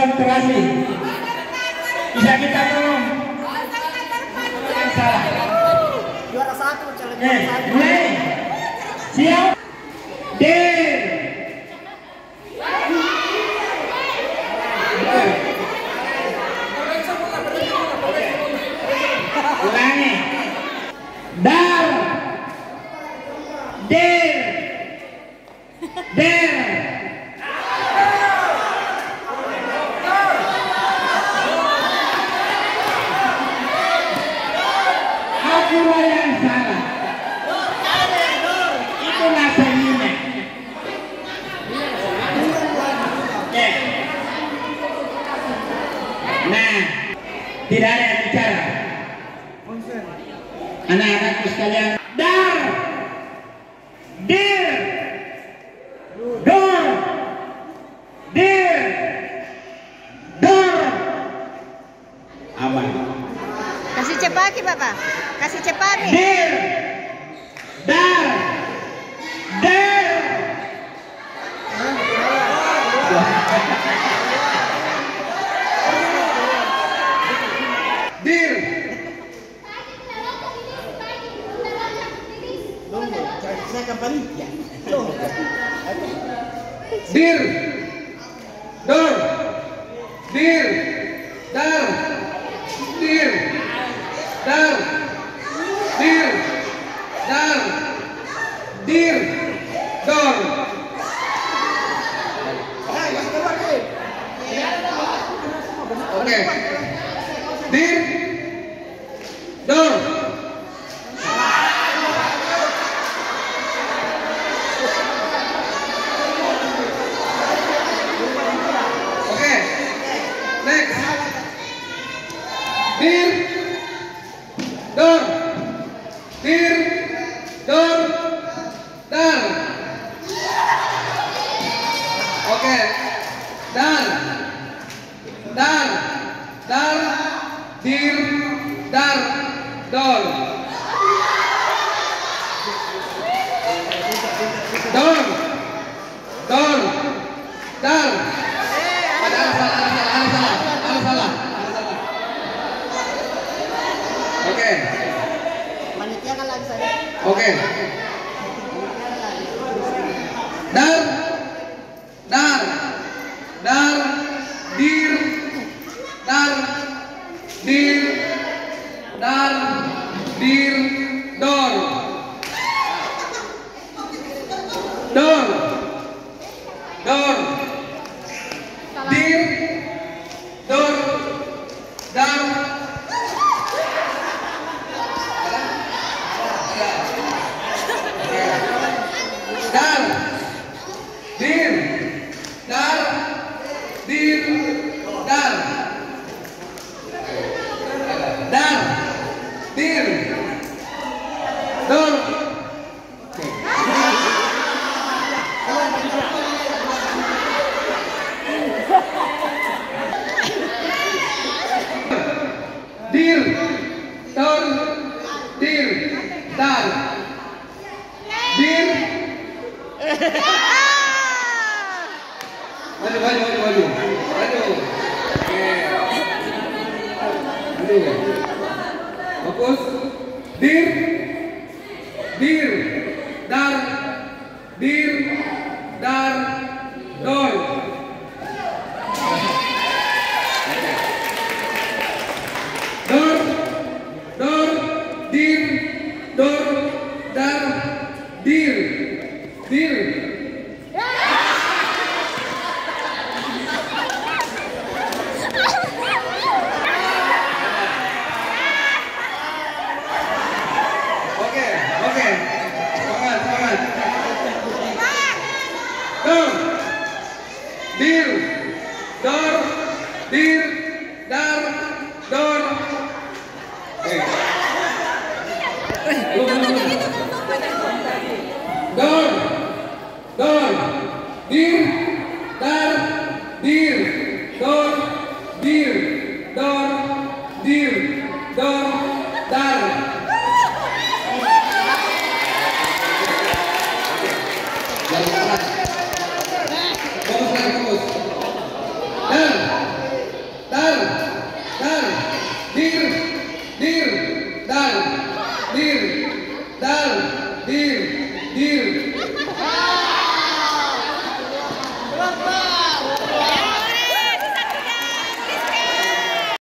konsentrasi. Bisa kita tolong? Salah. Juara satu, challenge Oke, juara satu. mulai. Siap. Dir. Ulangi. Dar. Dir. Der. Akulah yang salah. Itu nasibnya. Oke. Nah, tidak ada yang bicara. Anak-anakku sekalian, dar, dir, dor, dir, dor. Aman. Kasih cepaki Bapak. Kasih cepaki. Dir, dar, der. Dir. Saya kapan? Ya. Dir, dor, dir, dar, dir, dar, dir, dar, dir, dor. Oke. Dir, dor. Oke. Next. Dir, dor, dir, dor, dar. Oke. Dar, dar, dar, dir, dar, dor. Dor, dor, dar. Ada salah. Oke. Panitia kan lagi saya. Oke. Dar, dar, dar, dir, dar, dir, dar, dir, dor, dor, dor, dir, dor, dar. Dar, dir, dar, dir, dar, dar, dir, dor. Dir, dor, dir, dar, dir. Maju. Oke. Aduh. Fokus. Dir, dar, dir, dar, dor. Dor, dor, dir, dor, dar, dir, dir. Oke. Semangat. Dor, dir, dor, dir, dar, dor. Dor, dir, dar, dir, dor, dir, dor, dir, dor, dar. Fokus. Dar, dal, dir.